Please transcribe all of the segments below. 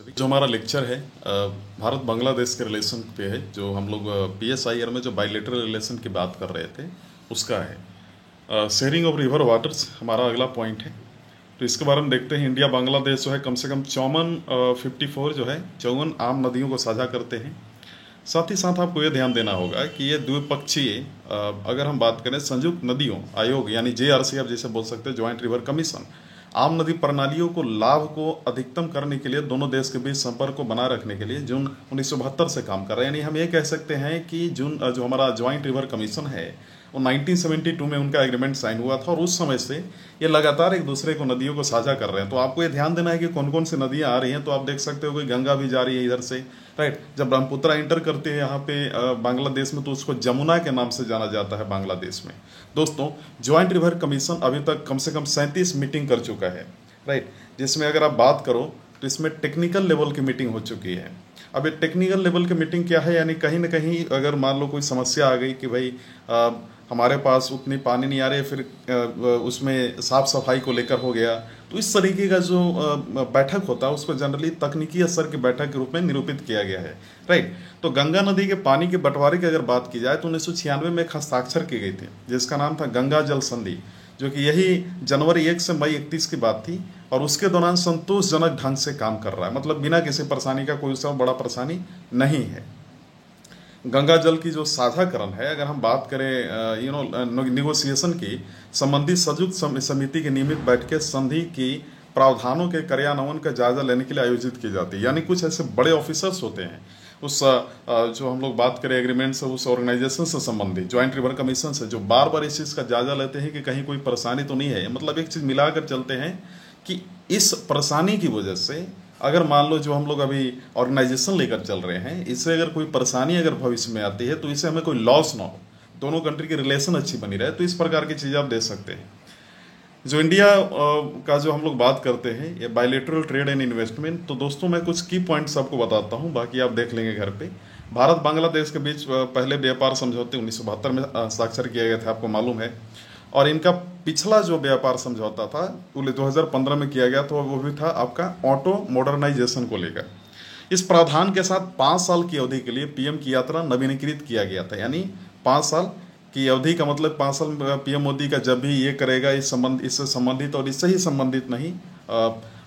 जो हमारा लेक्चर है भारत बांग्लादेश के रिलेशन पे है। जो हम लोग PSIR में जो बायलेटरल रिलेशन की बात कर रहे थे उसका है। शेयरिंग ऑफ रिवर वाटर्स हमारा अगला पॉइंट है। तो इसके बारे में देखते हैं। इंडिया बांग्लादेश जो है कम से कम 54 जो है 54 आम नदियों को साझा करते हैं। साथ ही साथ आपको ये ध्यान देना होगा कि ये द्विपक्षीय अगर हम बात करें संयुक्त नदियों आयोग यानी JRC आप जैसे बोल सकते हैं, ज्वाइंट रिवर कमीशन, आम नदी प्रणालियों को लाभ को अधिकतम करने के लिए दोनों देश के बीच संपर्क को बनाए रखने के लिए जून 1972 से काम कर रहे हैं। यानी हम ये कह सकते हैं कि जून जो हमारा ज्वाइंट रिवर कमीशन है वो 1972 में उनका एग्रीमेंट साइन हुआ था और उस समय से ये लगातार एक दूसरे को नदियों को साझा कर रहे हैं। तो आपको ये ध्यान देना है कि कौन कौन सी नदियां आ रही हैं। तो आप देख सकते हो कि गंगा भी जा रही है इधर से, राइट। जब ब्रह्मपुत्रा इंटर करती है यहाँ पे बांग्लादेश में तो उसको जमुना के नाम से जाना जाता है बांग्लादेश में। दोस्तों, ज्वाइंट रिवर कमीशन अभी तक कम से कम 37 मीटिंग कर चुका है, राइट। जिसमें अगर आप बात करो तो इसमें टेक्निकल लेवल की मीटिंग हो चुकी है। अब ये टेक्निकल लेवल की मीटिंग क्या है, यानी कहीं ना कहीं अगर मान लो कोई समस्या आ गई कि भाई हमारे पास उतनी पानी नहीं आ रही, फिर उसमें साफ सफाई को लेकर हो गया, तो इस तरीके का जो बैठक होता है उसको जनरली तकनीकी स्तर की बैठक के रूप में निरूपित किया गया है, राइट। तो गंगा नदी के पानी के बंटवारे की अगर बात की जाए तो 1996 में एक हस्ताक्षर की गई थी जिसका नाम था गंगा जल संधि, जो कि यही जनवरी 1 से मई 31 की बात थी और उसके दौरान संतोषजनक ढंग से काम कर रहा है। मतलब बिना किसी परेशानी का, कोई उसमें बड़ा परेशानी नहीं है। गंगा जल की जो साझाकरण है, अगर हम बात करें निगोसिएशन की, संबंधित संयुक्त समिति की नियमित बैठकें संधि की प्रावधानों के कार्यान्वयन का जायजा लेने के लिए आयोजित की जाती है। यानी कुछ ऐसे बड़े ऑफिसर्स होते हैं उस जो हम लोग बात करें एग्रीमेंट से, उस ऑर्गेनाइजेशन से संबंधित ज्वाइंट रिवर कमीशन से, जो बार बार इस चीज़ का जायजा लेते हैं कि कहीं कोई परेशानी तो नहीं है। मतलब एक चीज़ मिलाकर चलते हैं कि इस परेशानी की वजह से अगर मान लो जो हम लोग अभी ऑर्गेनाइजेशन लेकर चल रहे हैं, इससे अगर कोई परेशानी अगर भविष्य में आती है तो इससे हमें कोई लॉस ना हो, दोनों कंट्री की रिलेशन अच्छी बनी रहे, तो इस प्रकार की चीज़ आप दे सकते हैं। जो इंडिया का जो हम लोग बात करते हैं ये बायलेटरल ट्रेड एंड इन्वेस्टमेंट, तो दोस्तों मैं कुछ की पॉइंट्स आपको बताता हूं, बाकी आप देख लेंगे घर पे। भारत बांग्लादेश के बीच पहले व्यापार समझौते 1972 में हस्ताक्षर किए गए थे, आपको मालूम है। और इनका पिछला जो व्यापार समझौता था वो 2015 में किया गया, तो वो भी था आपका ऑटो मॉडर्नाइजेशन को लेकर। इस प्रावधान के साथ 5 साल की अवधि के लिए PM की यात्रा नवीनीकृत किया गया था। यानी 5 साल की अवधि का मतलब 5 साल PM मोदी का जब भी ये करेगा इससे संबंधित और इससे ही संबंधित नहीं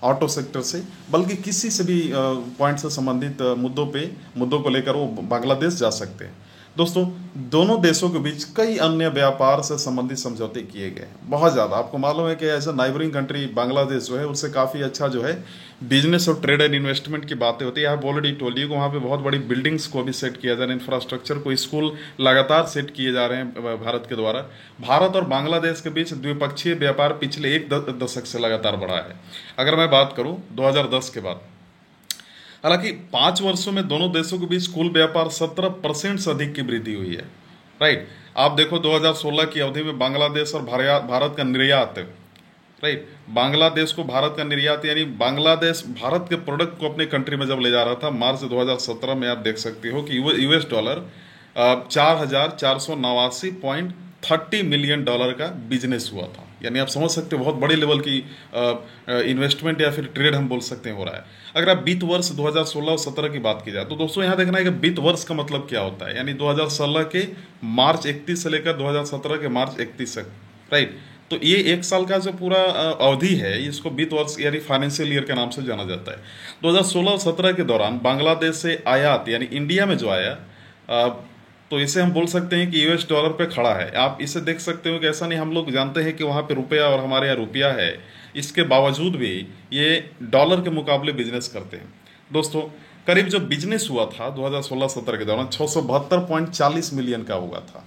ऑटो सेक्टर से, बल्कि किसी से भी पॉइंट से संबंधित मुद्दों को लेकर वो बांग्लादेश जा सकते हैं। दोस्तों, दोनों देशों के बीच कई अन्य व्यापार से संबंधित समझौते किए गए हैं, बहुत ज़्यादा। आपको मालूम है कि as a neighbouring country Bangladesh जो है उससे काफ़ी अच्छा जो है बिजनेस और ट्रेड एंड इन्वेस्टमेंट की बातें होती है। I have already told you को वहाँ पे बहुत बड़ी बिल्डिंग्स को भी सेट किया जा रहा है, इंफ्रास्ट्रक्चर को, स्कूल लगातार सेट किए जा रहे हैं भारत के द्वारा। भारत और बांग्लादेश के बीच द्विपक्षीय व्यापार पिछले एक दशक से लगातार बढ़ा है। अगर मैं बात करूँ 2010 के बाद, हालांकि 5 वर्षों में दोनों देशों के बीच कुल व्यापार 17% से अधिक की वृद्धि हुई है, राइट। आप देखो 2016 की अवधि में बांग्लादेश और भारत का निर्यात, राइट, बांग्लादेश को भारत का निर्यात यानी बांग्लादेश भारत के प्रोडक्ट को अपने कंट्री में जब ले जा रहा था, मार्च 2017 में आप देख सकते हो कि $4,489.30 मिलियन का बिजनेस हुआ था। यानी आप समझ सकते हो बहुत बड़ी लेवल की इन्वेस्टमेंट या फिर ट्रेड हम बोल सकते हैं हो रहा है। अगर आप वित्त वर्ष 2016 और 17 की बात की जाए तो दोस्तों यहाँ देखना है कि वित्त वर्ष का मतलब क्या होता है। यानी 2016 के मार्च 31 से लेकर 2017 के मार्च 31 तक, राइट। तो ये 1 साल का जो पूरा अवधि है इसको वित्त वर्ष यानी फाइनेंशियल ईयर के नाम से जाना जाता है। 2016 और 17 के दौरान बांग्लादेश से आयात यानी इंडिया में जो आया, तो इसे हम बोल सकते हैं कि $, पे खड़ा है। आप इसे देख सकते हो कि ऐसा नहीं, हम लोग जानते हैं कि वहाँ पे रुपया और हमारे यहाँ रुपया है, इसके बावजूद भी ये डॉलर के मुकाबले बिजनेस करते हैं। दोस्तों, करीब जो बिजनेस हुआ था 2016-17 के दौरान 672.40 मिलियन का हुआ था।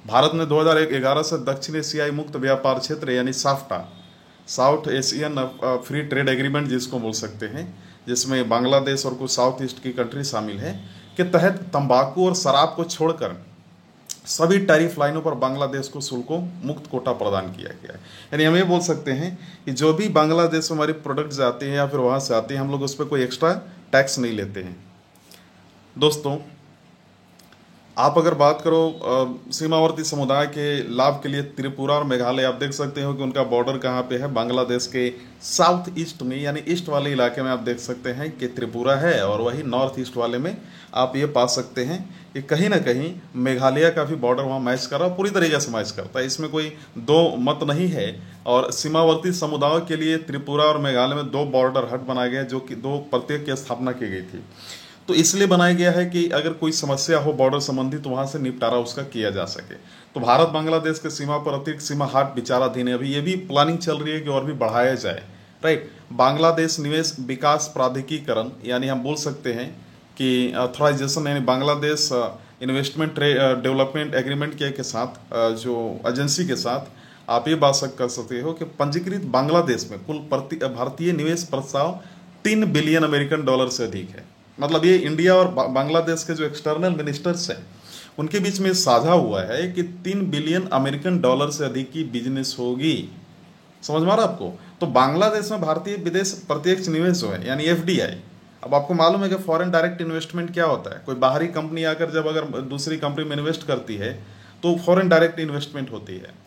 भारत ने 2011 से दक्षिण एशियाई मुक्त व्यापार क्षेत्र यानी SAFTA, south Asian free trade agreement जिसको बोल सकते हैं, जिसमें बांग्लादेश और कुछ साउथ ईस्ट की कंट्री शामिल है, के तहत तंबाकू और शराब को छोड़कर सभी टैरिफ लाइनों पर बांग्लादेश को शुल्कों मुक्त कोटा प्रदान किया गया है। यानी हम ये बोल सकते हैं कि जो भी बांग्लादेश में हमारी प्रोडक्ट्स आते हैं या फिर वहाँ से आते हैं, हम लोग उस पर कोई एक्स्ट्रा टैक्स नहीं लेते हैं। दोस्तों, आप अगर बात करो सीमावर्ती समुदाय के लाभ के लिए त्रिपुरा और मेघालय, आप देख सकते हो कि उनका बॉर्डर कहाँ पे है, बांग्लादेश के साउथ ईस्ट में, यानी ईस्ट वाले इलाके में आप देख सकते हैं कि त्रिपुरा है, और वही नॉर्थ ईस्ट वाले में आप ये पा सकते हैं कि कहीं ना कहीं मेघालय का भी बॉर्डर वहाँ मैच कर रहा है, पूरी तरीके से मैच करता है, इसमें कोई दो मत नहीं है। और सीमावर्ती समुदायों के लिए त्रिपुरा और मेघालय में दो बॉर्डर हट बनाए गए, जो कि दो प्रत्येक की स्थापना की गई थी। तो इसलिए बनाया गया है कि अगर कोई समस्या हो बॉर्डर संबंधी तो वहां से निपटारा उसका किया जा सके। तो भारत बांग्लादेश के सीमा पर अतिरिक्त सीमा हाट विचाराधीन है, अभी ये भी प्लानिंग चल रही है कि और भी बढ़ाया जाए। राइट, बांग्लादेश निवेश विकास प्राधिकरण, यानी हम बोल सकते हैं कि ऑथराइजेशन, यानी बांग्लादेश इन्वेस्टमेंट डेवलपमेंट एग्रीमेंट के साथ जो एजेंसी के साथ आप ये बात कर सकते हो कि पंजीकृत बांग्लादेश में कुल भारतीय निवेश प्रस्ताव 3 बिलियन अमेरिकन डॉलर से अधिक है। मतलब ये इंडिया और बांग्लादेश के जो एक्सटर्नल मिनिस्टर्स हैं उनके बीच में साझा हुआ है कि 3 बिलियन अमेरिकन डॉलर से अधिक की बिजनेस होगी। समझ में आ रहा है आपको? तो बांग्लादेश में भारतीय विदेश प्रत्यक्ष निवेश जो है, यानी एफडीआई, अब आपको मालूम है कि फॉरेन डायरेक्ट इन्वेस्टमेंट क्या होता है। कोई बाहरी कंपनी आकर जब अगर दूसरी कंपनी में इन्वेस्ट करती है तो फॉरेन डायरेक्ट इन्वेस्टमेंट होती है।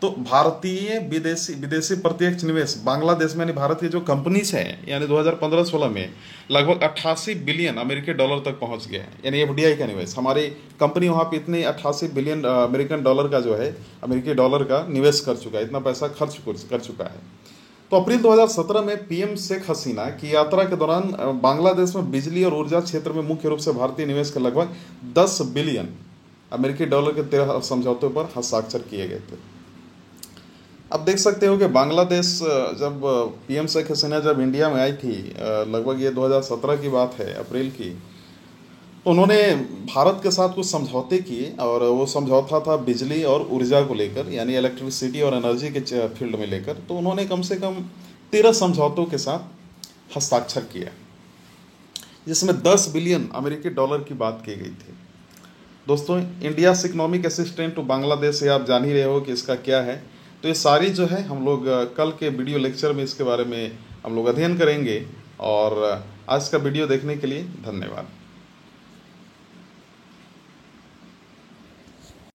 तो भारतीय विदेशी विदेशी प्रत्यक्ष निवेश बांग्लादेश में, यानी भारत की जो कंपनीज हैं, यानी 2015-16 में लगभग 88 बिलियन अमेरिकी डॉलर तक पहुंच गए हैं, यानी एफडीआई का निवेश। हमारी कंपनी वहां पे इतने 88 बिलियन अमेरिकन डॉलर का जो है, अमेरिकी डॉलर का निवेश कर चुका है, इतना पैसा खर्च कर चुका है। तो अप्रैल 2017 में पीएम शेख हसीना की यात्रा के दौरान बांग्लादेश में बिजली और ऊर्जा क्षेत्र में मुख्य रूप से भारतीय निवेश के लगभग 10 बिलियन अमेरिकी डॉलर के 13 समझौतों पर हस्ताक्षर किए गए थे। अब देख सकते हो कि बांग्लादेश जब पीएम शेख हसीना जब इंडिया में आई थी, लगभग ये 2017 की बात है, अप्रैल की, तो उन्होंने भारत के साथ कुछ समझौते किए, और वो समझौता था बिजली और ऊर्जा को लेकर, यानी इलेक्ट्रिसिटी और एनर्जी के फील्ड में लेकर। तो उन्होंने कम से कम 13 समझौतों के साथ हस्ताक्षर किया, जिसमें 10 बिलियन अमेरिकी डॉलर की बात की गई थी। दोस्तों, India economic assistant to Bangladesh से आप जान ही रहे हो कि इसका क्या है। तो ये सारी जो है हम लोग कल के वीडियो लेक्चर में इसके बारे में हम लोग अध्ययन करेंगे। और आज का वीडियो देखने के लिए धन्यवाद।